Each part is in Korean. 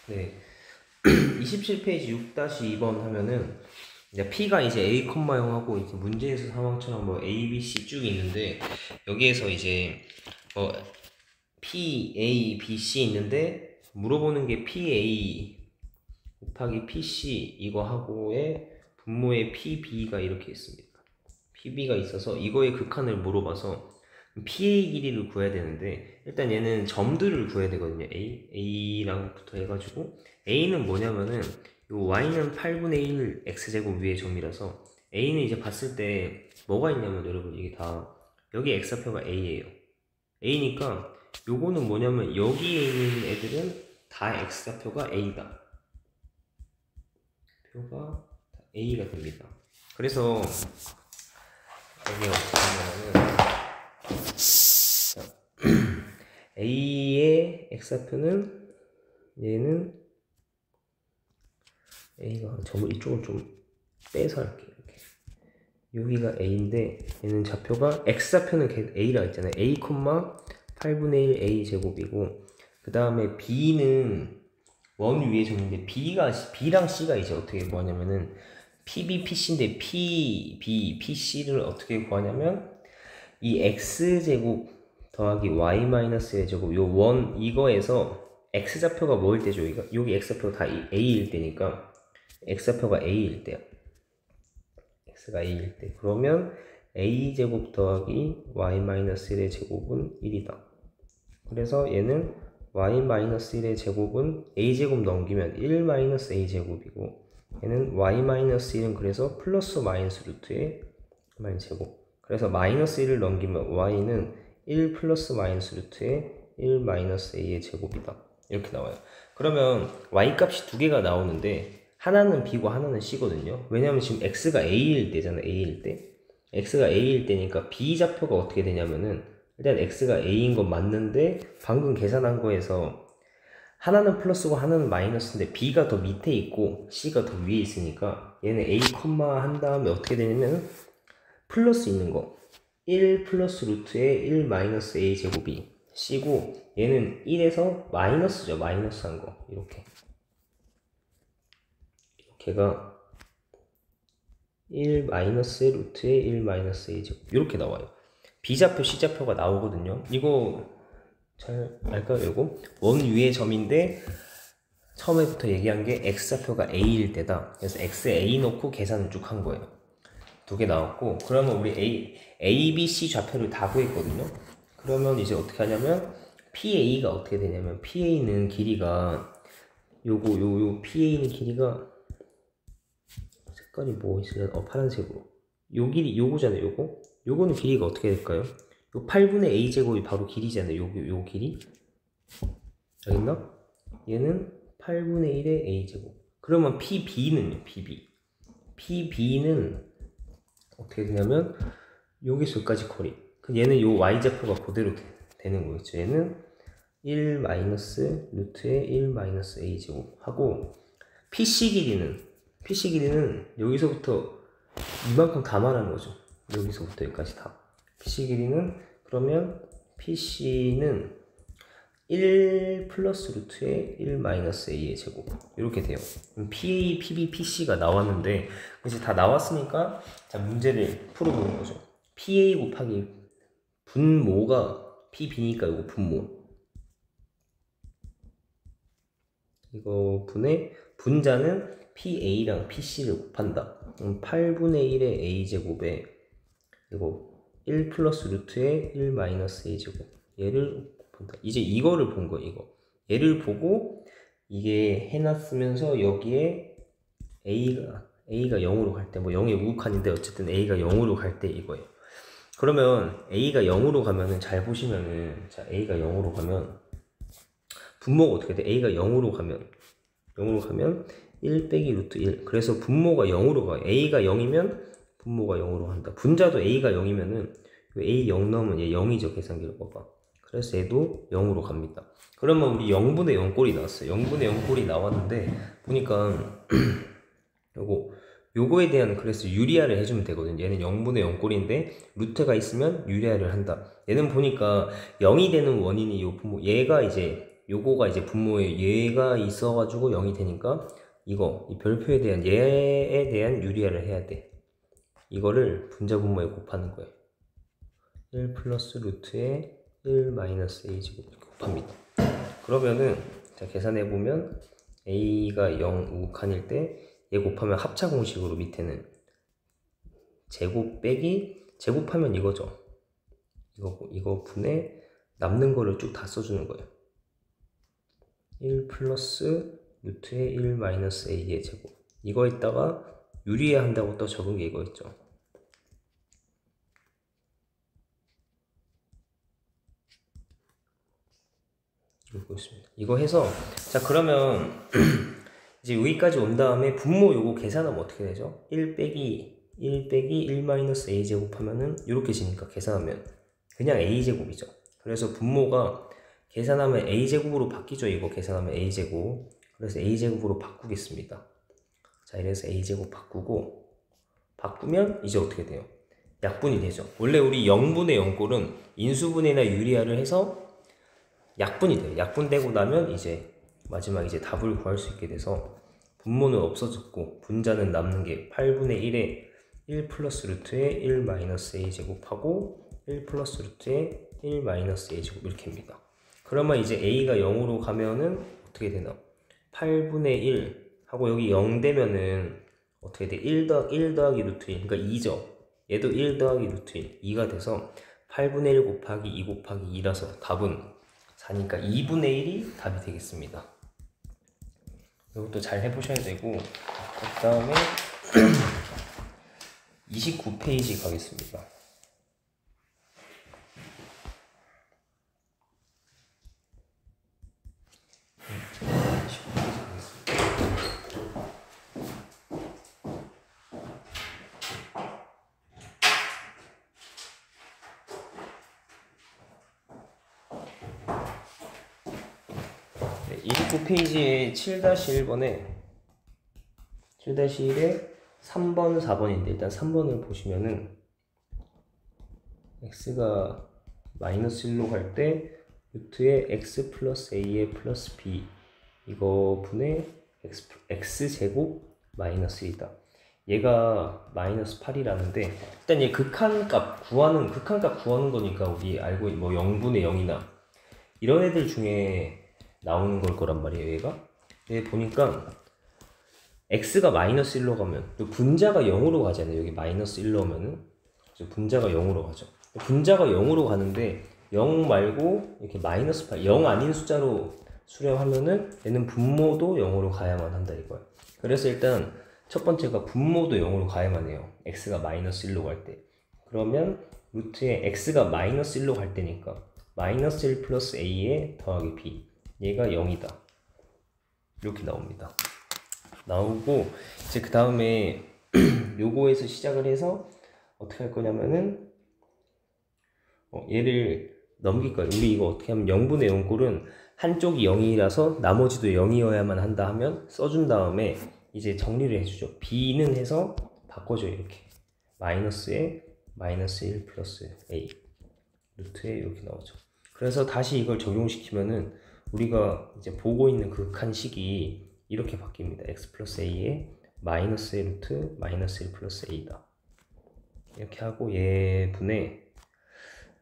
네. 27페이지 6-2번 하면은 이제 P가 이제 A, 0하고 이제 문제에서 상황처럼 뭐 A, B, C 쭉 있는데 여기에서 이제 P, A, B, C 있는데 물어보는 게 P, A 곱하기 P, C 이거 하고의 분모에 P, B가 이렇게 있습니다. P, B가 있어서 이거의 극한을 물어봐서 PA 길이를 구해야 되는데 일단 얘는 점들을 구해야 되거든요. A랑부터 해가지고 A는 뭐냐면은 요 Y는 8분의 1 X제곱 위의 점이라서 A는 이제 봤을 때 뭐가 있냐면 여러분 이게 다 여기 X좌표가 A예요. A니까 요거는 뭐냐면 여기에 있는 애들은 다 X좌표가 A다. 표가 A가 됩니다. 그래서 여기 어떻게 하냐면은 A의 X좌표는 얘는 A가 점을 이쪽을 좀 빼서 할게요. 이렇게. 여기가 A인데 얘는 좌표가 X좌표는 A라 했잖아요. A, 8분의 1 A 제곱이고 그 다음에 B는 원 위에 줬는데 B랑 C가 이제 어떻게 구하냐면은 PB, PC인데 PC를 어떻게 구하냐면 이 X제곱 더하기 Y-의 제곱 요 원 이거에서 X좌표가 뭐일 때죠? 여기 X좌표가 다 A일 때니까 X좌표가 A일 때야. X가 A일 때 그러면 A제곱 더하기 Y-1의 제곱은 1이다. 그래서 얘는 Y-1의 제곱은 A제곱 넘기면 1-A제곱이고 얘는 Y-1은 그래서 플러스 마이너스 루트의 제곱. 그래서 마이너스 1을 넘기면 Y는 1 플러스 마이너스 루트의 1 마이너스 A의 제곱이다. 이렇게 나와요. 그러면 Y 값이 두 개가 나오는데 하나는 B고 하나는 C거든요. 왜냐면 지금 X가 A일 때잖아. A일 때. X가 A일 때니까 B 좌표가 어떻게 되냐면은 일단 X가 A인 건 맞는데 방금 계산한 거에서 하나는 플러스고 하나는 마이너스인데 B가 더 밑에 있고 C가 더 위에 있으니까 얘는 A, 한 다음에 어떻게 되냐면 플러스 있는 거 1 플러스 루트의 1 마이너스 A 제곱이 C고 얘는 1에서 마이너스죠. 마이너스 한 거 이렇게 걔가 1 마이너스 루트의 1 마이너스 A 제곱 이렇게 나와요. B좌표, C좌표가 나오거든요. 이거 잘 알까요? 이거 원 위의 점인데 처음에부터 얘기한 게 X좌표가 A일 때다. 그래서 X, A 놓고 계산을 쭉 한 거예요. 두 개 나왔고 그러면 우리 A, B, C 좌표를 다 구했거든요. 그러면 이제 어떻게 하냐면 PA가 어떻게 되냐면 PA는 길이가 요 PA는 길이가 색깔이 뭐 있으면 파란색으로 요 길이 요거잖아요. 요거는 길이가 어떻게 될까요? 요 8분의 A 제곱이 바로 길이잖아요. 요 길이 알겠나? 얘는 8분의 1의 A 제곱. 그러면 PB는요. PB는 어떻게 되냐면 여기서 여기까지 거리. 얘는 요 Y좌표가 그대로 되는 거겠죠. 얘는 1 마이너스 루트의 1 마이너스 A 제곱 하고 PC 길이는 여기서부터 이만큼 다 말하는 거죠. 여기서부터 여기까지 다. PC 길이는 그러면 PC는 1 플러스 루트의 1 마이너스 A의 제곱 이렇게 돼요. PA, PB, PC가 나왔는데 이제 다 나왔으니까 자 문제를 풀어보는 거죠. PA 곱하기 분모가 PB니까 이거 분모 이거 분의 분자는 PA랑 PC를 곱한다. 8분의 1의 A제곱에 이거 1 플러스 루트의 1 마이너스 A제곱 얘를 곱한다. 이제 이거를 본 거예요. 이거 얘를 보고 이게 해놨으면서 여기에 A가 0으로 갈 때 뭐 0의 우극한인데 어쨌든 A가 0으로 갈 때 이거예요. 그러면 A가 0으로 가면은 잘 보시면은 자 A가 0으로 가면 분모가 어떻게 돼? A가 0으로 가면 1 빼기 루트 1 그래서 분모가 0으로 가요. A가 0이면 분모가 0으로 한다. 분자도 A가 0이면은 A 0 넣으면 얘 0이죠. 계산기로 봐봐. 그래서 얘도 0으로 갑니다. 그러면 우리 0분의 0 꼴이 나왔어요. 0분의 0 꼴이 나왔는데 보니까 요거에 대한 그래서 유리화를 해주면 되거든요. 얘는 0분의 0 꼴인데 루트가 있으면 유리화를 한다. 얘는 보니까 0이 되는 원인이 요 분모 얘가 이제 요거가 이제 분모에 얘가 있어가지고 0이 되니까 이거 이 별표에 대한 얘에 대한 유리화를 해야 돼. 이거를 분자 분모에 곱하는 거예요. 1 플러스 루트에 1 마이너스 a 제곱 이렇게 곱합니다. 그러면은 자 계산해 보면 a가 0 우칸일 때 얘 곱하면 합차 공식으로 밑에는 제곱 빼기 제곱하면 이거죠. 이거 분에 남는 거를 쭉 다 써주는 거예요. 1 플러스 루트에 1 마이너스 a의 제곱. 이거에다가 유리화 한다고 또 적은 게 이거 있죠. 이거 있습니다. 이거 해서 자 그러면 이제 여기까지 온 다음에 분모 요거 계산하면 어떻게 되죠? 1 빼기 1 마이너스 a 제곱 하면은 이렇게 지니까 계산하면 그냥 a 제곱이죠. 그래서 분모가 계산하면 a 제곱으로 바뀌죠. 이거 계산하면 a 제곱. 그래서 a 제곱으로 바꾸겠습니다. 자 이래서 a 제곱 바꾸면 이제 어떻게 돼요? 약분이 되죠. 원래 우리 0분의 0꼴은 인수분해나 유리화를 해서 약분이 돼요. 약분되고 나면 이제 마지막 이제 답을 구할 수 있게 돼서 분모는 없어졌고 분자는 남는 게 8분의 1에 1 플러스 루트에 1 마이너스 a 제곱하고 1 플러스 루트에 1 마이너스 a 제곱 이렇게입니다. 그러면 이제 a가 0으로 가면은 어떻게 되나? 8분의 1 하고 여기 0 되면은 어떻게 돼? 1 더하기 루트 1 그러니까 2죠. 얘도 1 더하기 루트 1 2가 돼서 8분의 1 곱하기 2 곱하기 2라서 답은 4니까 2분의 1이 답이 되겠습니다. 이것도 잘 해보셔야 되고 그 다음에 29페이지 가겠습니다. 네, 29페이지에 7-1번에 7-1에 3번, 4번인데 일단 3번을 보시면은 x가 마이너스 1로 갈 때 루트에 x 플러스 a의 플러스 b 이거 분의 x제곱 마이너스 1이다. 얘가 마이너스 8이라는데 일단 얘 극한값 구하는 거니까 우리 알고 뭐 0분의 0이나 이런 애들 중에 나오는 걸 거란 말이에요. 얘가 얘 보니까 x가 마이너스 1로 가면 또 분자가 0으로 가잖아요. 여기 마이너스 1로 오면은 분자가 0으로 가죠. 분자가 0으로 가는데 0 말고 이렇게 마이너스 8 0 아닌 숫자로 수렴하면은 얘는 분모도 0으로 가야만 한다 이거예요. 그래서 일단 첫 번째가 분모도 0으로 가야만 해요. x가 마이너스 1로 갈 때. 그러면 루트에 x가 마이너스 1로 갈 때니까 마이너스 1 플러스 a에 더하기 b 얘가 0이다. 이렇게 나옵니다. 나오고 이제 그 다음에 요거에서 시작을 해서 어떻게 할 거냐면은 얘를 넘길 거예요. 우리 이거 어떻게 하면 0분의 0꼴은 한쪽이 0이라서 나머지도 0이어야만 한다 하면 써준 다음에 이제 정리를 해주죠. b는 해서 바꿔줘요. 이렇게 마이너스에 마이너스 1 플러스 a 루트에 이렇게 나오죠. 그래서 다시 이걸 적용시키면은 우리가 이제 보고 있는 극한식이 이렇게 바뀝니다. x 플러스 a에 마이너스 1 루트 마이너스 1 플러스 a다. 이렇게 하고 얘 분의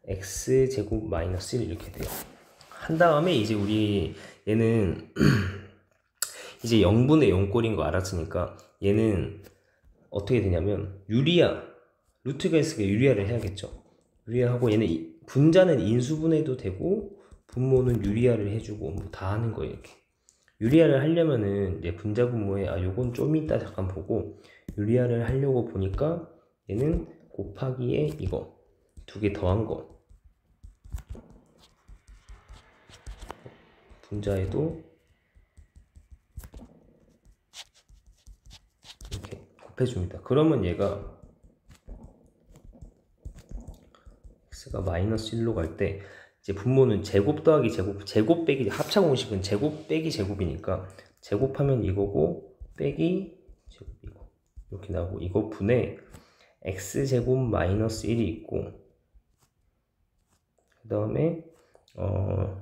x제곱 마이너스 1 이렇게 돼요. 한 다음에 이제 우리 얘는 이제 0분의 0꼴인 거 알았으니까 얘는 어떻게 되냐면 유리화 루트가 있으니까 유리화를 해야겠죠. 유리화하고 얘는 분자는 인수분해도 되고 분모는 유리화를 해주고 뭐 다 하는 거예요. 이렇게 유리화를 하려면은 이제 분자 분모에 요건 좀 이따 잠깐 보고 유리화를 하려고 보니까 얘는 곱하기에 이거 두 개 더한 거 분자에도 이렇게 곱해줍니다. 그러면 얘가 x가 마이너스 1로 갈 때 이제 분모는 제곱 더하기 제곱 빼기 합차 공식은 제곱 빼기 제곱이니까 제곱하면 이거고 빼기 제곱이고 이렇게 나오고 이거 분에 x제곱 마이너스 1이 있고 그 다음에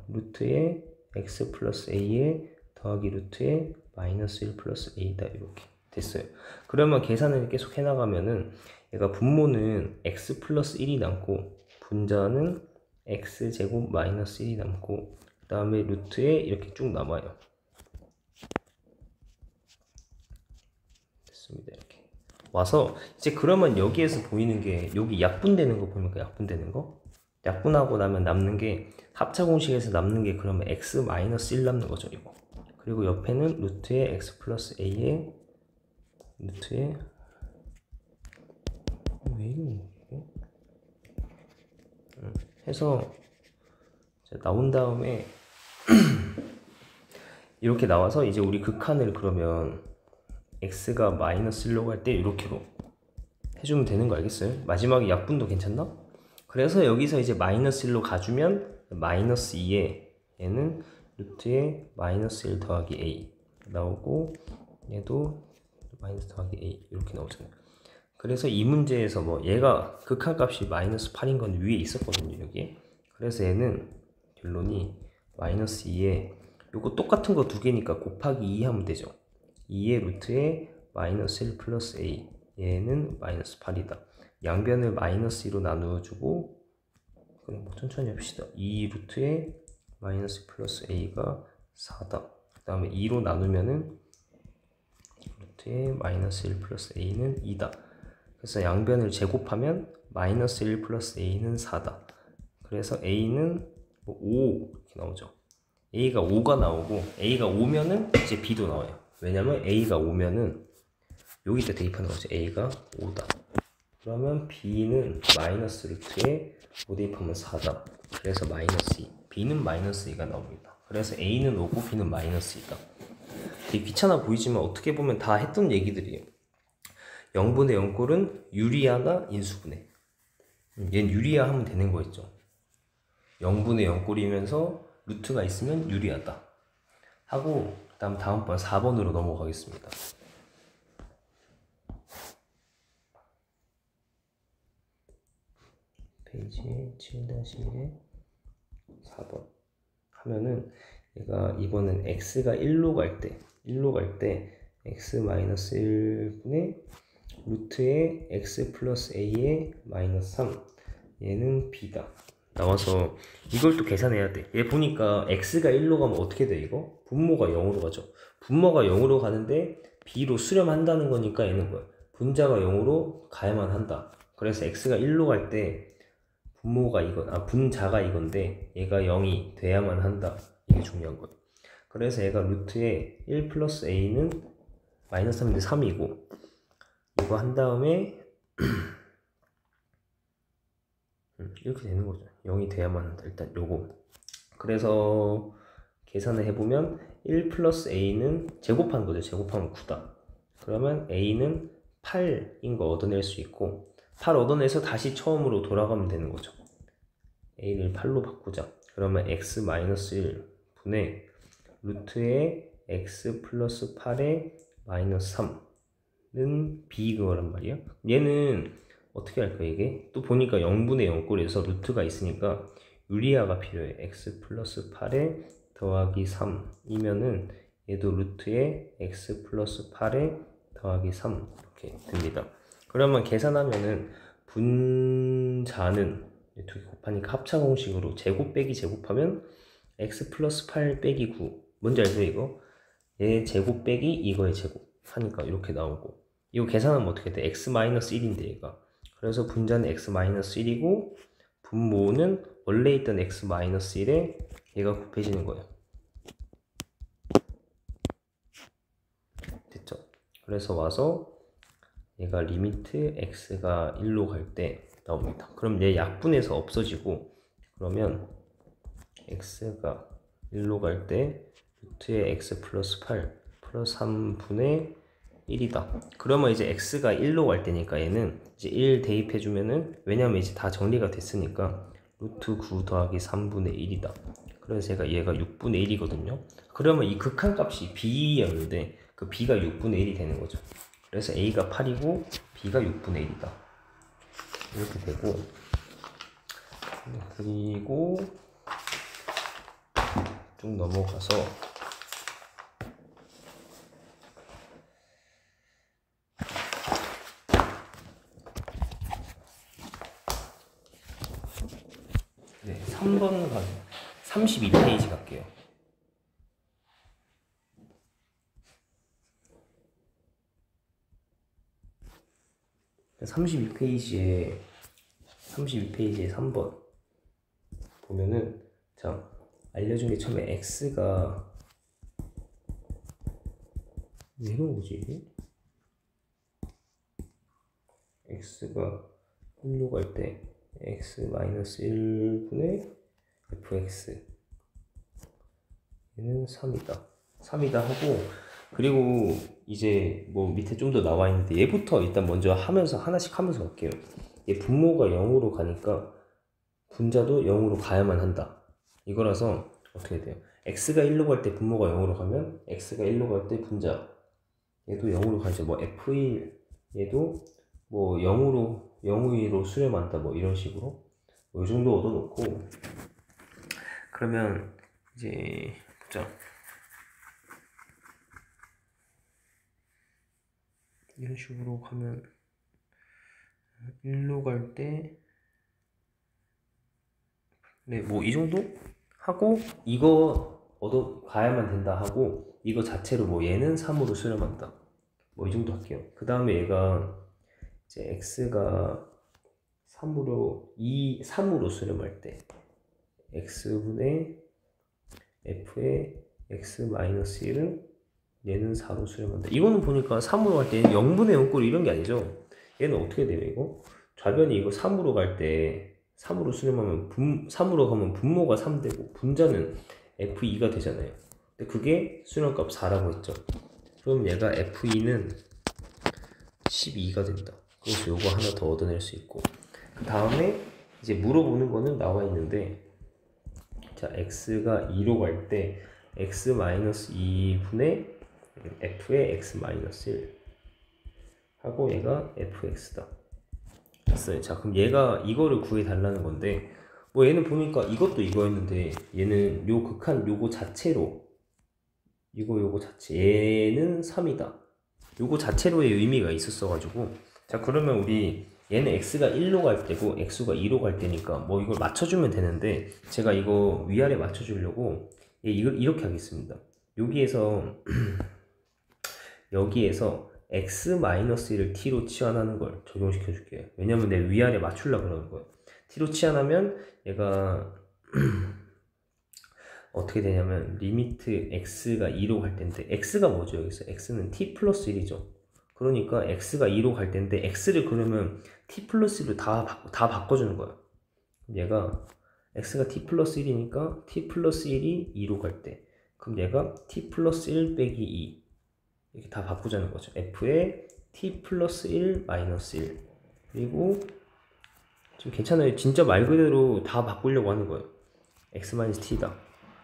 루트에 x 플러스 a에 더하기 루트에 마이너스 1 플러스 a다. 이렇게 됐어요. 그러면 계산을 계속 해나가면은 얘가 분모는 x 플러스 1이 남고 분자는 x제곱 마이너스 1이 남고 그 다음에 루트에 이렇게 쭉 남아요. 됐습니다. 이렇게 와서 이제 그러면 여기에서 보이는 게 여기 약분되는 거 보입니까? 약분되는 거? 약분하고 나면 남는 게 합차공식에서 남는 게 그러면 x 마이너스 1 남는 거죠. 이거. 그리고 옆에는 루트에 x 플러스 a에 루트에 왜 이러는 거지? 해서 나온 다음에 이렇게 나와서 이제 우리 극한을 그러면 x가 마이너스 1로 갈 때 이렇게로 해주면 되는 거 알겠어요? 마지막에 약분도 괜찮나? 그래서 여기서 이제 마이너스 1로 가주면 마이너스 2에 얘는 루트에 마이너스 1 더하기 a 나오고 얘도 마이너스 더하기 a 이렇게 나오잖아요. 그래서 이 문제에서 뭐 얘가 극한값이 마이너스 8인 건 위에 있었거든요. 여기에. 그래서 얘는 결론이 마이너스 2에 요거 똑같은 거 두 개니까 곱하기 2 하면 되죠. 2의 루트에 마이너스 1 플러스 a 얘는 마이너스 8이다. 양변을 마이너스 2로 나누어주고 그럼 뭐 천천히 합시다. 2 루트에 마이너스 플러스 a가 4다. 그 다음에 2로 나누면은 루트에 마이너스 1 플러스 a는 2다. 그래서 양변을 제곱하면 마이너스 1 플러스 a는 4다. 그래서 a는 뭐 5 이렇게 나오죠. a가 5가 나오고 a가 5면은 이제 b도 나와요. 왜냐면 a가 5면은 여기다 대입하는 거죠. a가 5다. 그러면 b는 마이너스 루트에 5 대입하면 4다. 그래서 마이너스 2. b는 마이너스 2가 나옵니다. 그래서 a는 5고 b는 마이너스 2다. 되게 귀찮아 보이지만 어떻게 보면 다 했던 얘기들이에요. 0분의 0꼴은 유리아나 인수분해. 얘는 유리아 하면 되는 거였죠. 0분의 0꼴이면서 루트가 있으면 유리하다 하고 다음번 4번으로 넘어가겠습니다. 페이지에 7-1에 4번 하면은 얘가 이번엔 x가 1로 갈 때 x-1분의 루트에 x 플러스 a에 마이너스 3 얘는 b다. 나와서 이걸 또 계산해야 돼. 얘 보니까 x가 1로 가면 어떻게 돼 이거? 분모가 0으로 가죠. 분모가 0으로 가는데 b로 수렴한다는 거니까 얘는 뭐야? 분자가 0으로 가야만 한다. 그래서 x가 1로 갈 때 분모가 분자가 이건데 얘가 0이 돼야만 한다. 이게 중요한 거예요. 그래서 얘가 루트에 1 플러스 a는 마이너스 3인데 3이고 이거 한 다음에 이렇게 되는 거죠. 0이 돼야만 한다. 일단 요거. 그래서 계산을 해보면 1 플러스 a는 제곱한 거죠. 제곱하면 9다. 그러면 a는 8인 거 얻어낼 수 있고 8 얻어내서 다시 처음으로 돌아가면 되는 거죠. a를 8로 바꾸자. 그러면 x-1 분의 루트에 x 플러스 8에 마이너스 3는 b 그거란 말이야. 얘는 어떻게 할까 이게? 또 보니까 0분의 0꼴에서 루트가 있으니까 유리아가 필요해. x 플러스 8에 더하기 3이면은 얘도 루트에 x 플러스 8에 더하기 3 이렇게 됩니다. 그러면 계산하면은 분자는 두 개 곱하니까 합차 공식으로 제곱 빼기 제곱하면 x 플러스 8 빼기 9 뭔지 알죠 이거? 얘 제곱 빼기 이거의 제곱 하니까 이렇게 나오고 이거 계산하면 어떻게 돼? x 마이너스 1인데 얘가 그래서 분자는 x 마이너스 1이고 분모는 원래 있던 x 마이너스 1에 얘가 곱해지는 거예요. 됐죠? 그래서 와서 얘가 리미트 x가 1로 갈 때 나옵니다. 그럼 얘 약분해서 없어지고 그러면 x가 1로 갈 때 루트에 x 플러스 8 플러스 3분의 1이다. 그러면 이제 x가 1로 갈 때니까 얘는 이제 1 대입해주면은 왜냐면 이제 다 정리가 됐으니까 루트 9 더하기 3분의 1이다. 그래서 얘가 6분의 1이거든요. 그러면 이 극한값이 b였는데 그 b가 6분의 1이 되는 거죠. 그래서 a가 8이고 b가 6분의 1이다. 이렇게 되고 그리고 쭉 넘어가서 네, 3번 32페이지 갈게요. 32페이지에 3번 보면은 자 알려준 게 처음에 x가 왜 이런 거지 이게? x가 1로 갈 때 x-1분의 fx 얘는 3이다 하고, 그리고 이제 뭐 밑에 좀 더 나와 있는데 얘부터 일단 먼저 하면서 하나씩 하면서 갈게요. 얘 분모가 0으로 가니까 분자도 0으로 가야만 한다 이거라서 어떻게 돼요? x가 1로 갈 때 분모가 0으로 가면 x가 1로 갈 때 분자 얘도 0으로 가죠. 뭐 f1 얘도 뭐 0으로 수렴한다 뭐 이런 식으로 뭐 이 정도 얻어놓고, 그러면 이제 보자. 이런 식으로 가면 1로 갈 때 네, 뭐 이 정도 하고 이거 얻어 가야만 된다 하고 이거 자체로 뭐 얘는 3으로 수렴한다 뭐 이 정도 할게요. 그 다음에 얘가 이제 x가 3으로 수렴할 때 x분의 f의 x-1은 얘는 4로 수렴한다. 이거는 보니까 3으로 갈 때 0분의 0꼴 이런 게 아니죠. 얘는 어떻게 돼요 이거? 좌변이 이거 3으로 갈 때 3으로 수렴하면 3으로 가면 분모가 3되고 분자는 f2가 되잖아요. 근데 그게 수렴값 4라고 했죠. 그럼 얘가 f2는 12가 된다. 그래서 요거 하나 더 얻어낼 수 있고, 그 다음에 이제 물어보는 거는 나와 있는데, 자 x가 2로 갈 때 x-2분의 f의 x-1 하고 얘가 fx다 됐어요. 자 그럼 얘가 이거를 구해달라는 건데, 뭐 얘는 보니까 이것도 이거였는데 얘는 요 극한 요거 자체로 요거 자체 얘는 3이다 요거 자체로의 의미가 있었어 가지고, 자 그러면 우리 얘는 x가 1로 갈 때고 x가 2로 갈 때니까 뭐 이걸 맞춰주면 되는데, 제가 이거 위아래 맞춰주려고 이걸 이렇게 하겠습니다. 여기에서 x-1을 t로 치환하는 걸 적용시켜 줄게요. 왜냐면 내 위아래 맞추려고 그러는 거예요. t로 치환하면 얘가 어떻게 되냐면 리미트 x가 2로 갈 텐데, x가 뭐죠 여기서? x는 t 플러스 1이죠. 그러니까 x가 2로 갈 텐데 x를 그러면 t 플러스 1로 다 바꿔주는 거예요. 얘가 x가 t 플러스 1이니까 t 플러스 1이 2로 갈 때 그럼 얘가 t 플러스 1 빼기 2 이렇게 다 바꾸자는 거죠. f에 t 플러스 1 마이너스 1, 그리고 좀 괜찮아요. 진짜 말 그대로 다 바꾸려고 하는 거예요. x 마이너스 t다.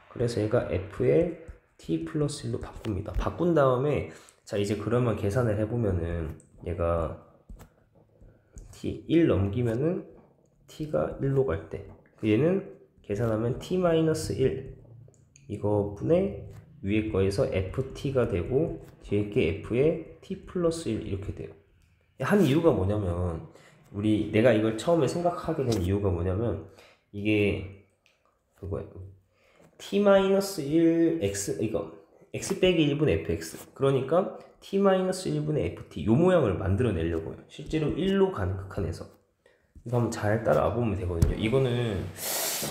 그래서 얘가 f에 t 플러스 1로 바꿉니다. 바꾼 다음에 자 이제 그러면 계산을 해보면은 얘가 t 1 넘기면은 t가 1로 갈 때 얘는 계산하면 t 마이너스 1 이거 분의 위에 거에서 ft가 되고 뒤에 게 f에 t 플러스 1 이렇게 돼요. 한 이유가 뭐냐면, 내가 이걸 처음에 생각하게 된 이유가 뭐냐면, 이게 그거예요. t 마이너스 1 x 이거 x 빼기 1분의 fx, 그러니까 t 마이너스 1분의 ft 요 모양을 만들어내려고요. 실제로 1로 가는 극한에서 이거 한번 잘 따라와 보면 되거든요. 이거는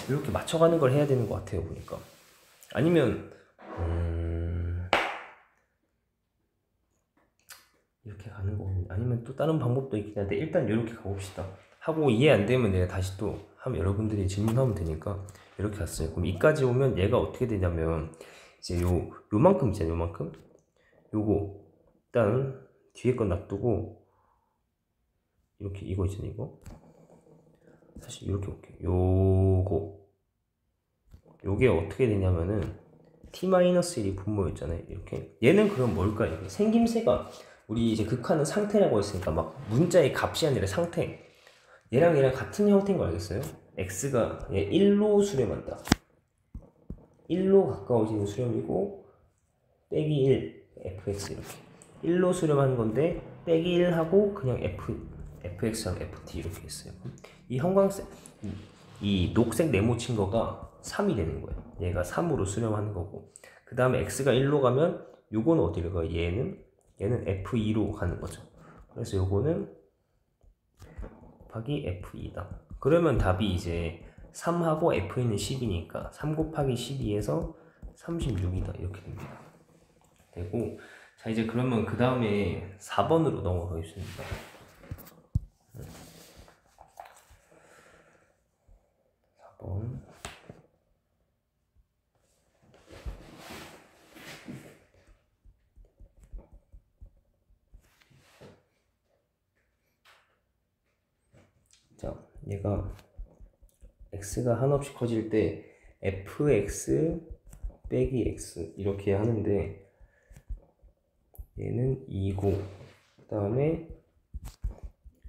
이렇게 맞춰가는 걸 해야 되는 것 같아요 보니까. 아니면 이렇게 가는 거, 아니면 또 다른 방법도 있긴 한데 일단 이렇게 가봅시다. 하고 이해 안 되면 내가 다시 또 하면 여러분들이 질문하면 되니까 이렇게 갔어요. 그럼 이까지 오면 얘가 어떻게 되냐면 이제 요만큼 있잖아요. 요만큼 요거 일단 뒤에 건 놔두고 이렇게 이거 있잖아요. 이거 사실 이렇게 볼게요. 요게 어떻게 되냐면은 t-1이 분모였잖아요. 이렇게 얘는 그럼 뭘까요? 생김새가 우리 이제 극한은 상태라고 했으니까 막 문자의 값이 아니라 상태, 얘랑 같은 형태인 거 알겠어요? x가 1로 수렴한다. 1로 가까워지는 수렴이고 빼기 1 fx 이렇게 1로 수렴하는 건데 빼기 1 하고 그냥 fx랑 ft 이렇게 했어요. 이 형광색 이 녹색 네모친 거가 3이 되는 거예요. 얘가 3으로 수렴하는 거고 그 다음에 x가 1로 가면 요거는 어디로 가요? 얘는 f2로 가는 거죠. 그래서 요거는 곱하기 f2다. 그러면 답이 이제 3하고 f는 10이니까 3 곱하기 12에서 36이다 이렇게 됩니다. 되고 자 이제 그러면 그 다음에 4번으로 넘어가겠습니다. 4번 자 얘가 x가 한없이 커질 때 fx 빼기 x 이렇게 하는데 얘는 2고 그 다음에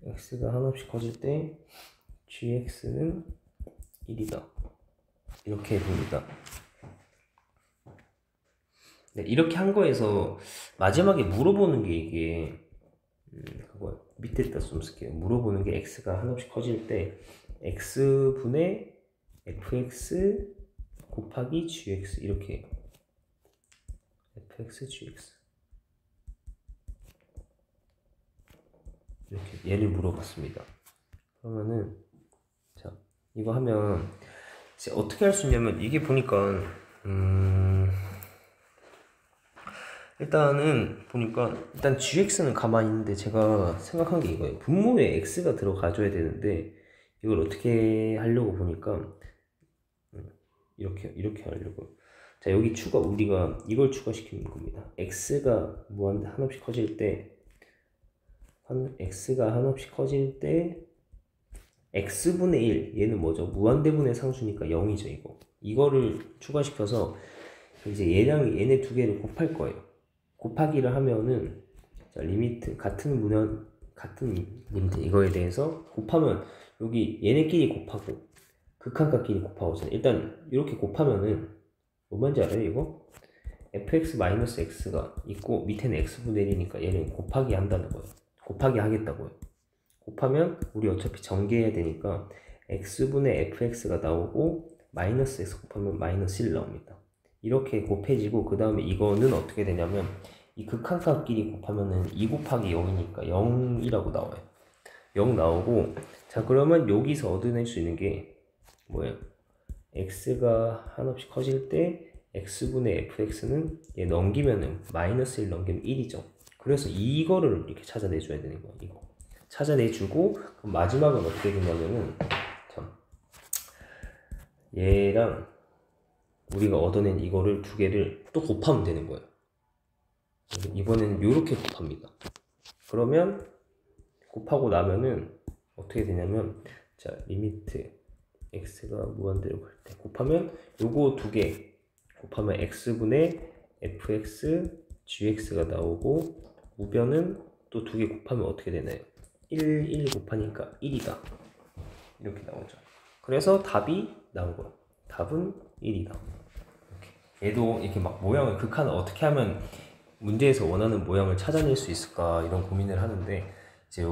x가 한없이 커질 때 gx는 1이다 이렇게 봅니다. 네, 이렇게 한 거에서 마지막에 물어보는 게 이게 그거 밑에다 좀 쓸게요. 물어보는 게 x가 한없이 커질 때 x분의 fx 곱하기 gx 이렇게 해요. fx gx 이렇게 얘를 물어봤습니다. 그러면은 자 이거 하면 이제 어떻게 할 수 있냐면 이게 보니까 일단 gx는 가만히 있는데 제가 생각한 게 이거예요. 분모에 x가 들어가줘야 되는데 이걸 어떻게 하려고 보니까 이렇게 하려고. 자 여기 우리가 이걸 추가시키는 겁니다. x가 한없이 커질 때 x분의 1 얘는 뭐죠? 무한대분의 상수니까 0이죠. 이거를 추가시켜서 이제 얘네 두 개를 곱할 거예요. 곱하기를 하면은 자 리미트 같은 리미트 이거에 대해서 곱하면 여기 얘네끼리 곱하고 극한값끼리 곱하고잖아요. 일단 이렇게 곱하면은 뭐 뭔지 알아요? 이거 fx-x가 있고 밑에는 x분의 1이니까 얘는 곱하기 한다는 거예요. 곱하기 하겠다고요. 곱하면 우리 어차피 전개해야 되니까 x분의 fx가 나오고 마이너스 x 곱하면 마이너스 1 나옵니다. 이렇게 곱해지고 그 다음에 이거는 어떻게 되냐면 이 극한값끼리 곱하면은 2 곱하기 0이니까 0이라고 나와요. 0 나오고 자 그러면 여기서 얻어낼 수 있는 게 뭐예요? x가 한없이 커질 때 x분의 fx는 얘 넘기면은 마이너스 1 넘기면 1이죠. 그래서 이거를 이렇게 찾아내줘야 되는 거예요. 이거 찾아내주고 그럼 마지막은 어떻게 되냐면은 참 얘랑 우리가 얻어낸 이거를 두 개를 또 곱하면 되는 거예요. 이번에는 이렇게 곱합니다. 그러면 곱하고 나면은 어떻게 되냐면 자 리미트 x가 무한대로 갈 때 곱하면 요거 두 개 곱하면 x분의 fx gx가 나오고 우변은 또 두 개 곱하면 어떻게 되나요? 1 곱하니까 1이다 이렇게 나오죠. 그래서 답이 나온 거예요. 답은 1이다. 얘도 이렇게 막 모양을 극한을 어떻게 하면 문제에서 원하는 모양을 찾아낼 수 있을까 이런 고민을 하는데 이제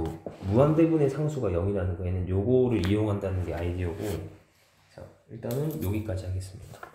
무한대분의 상수가 0이라는 거에는 요거를 이용한다는 게 아이디어고 자 일단은 여기까지 하겠습니다.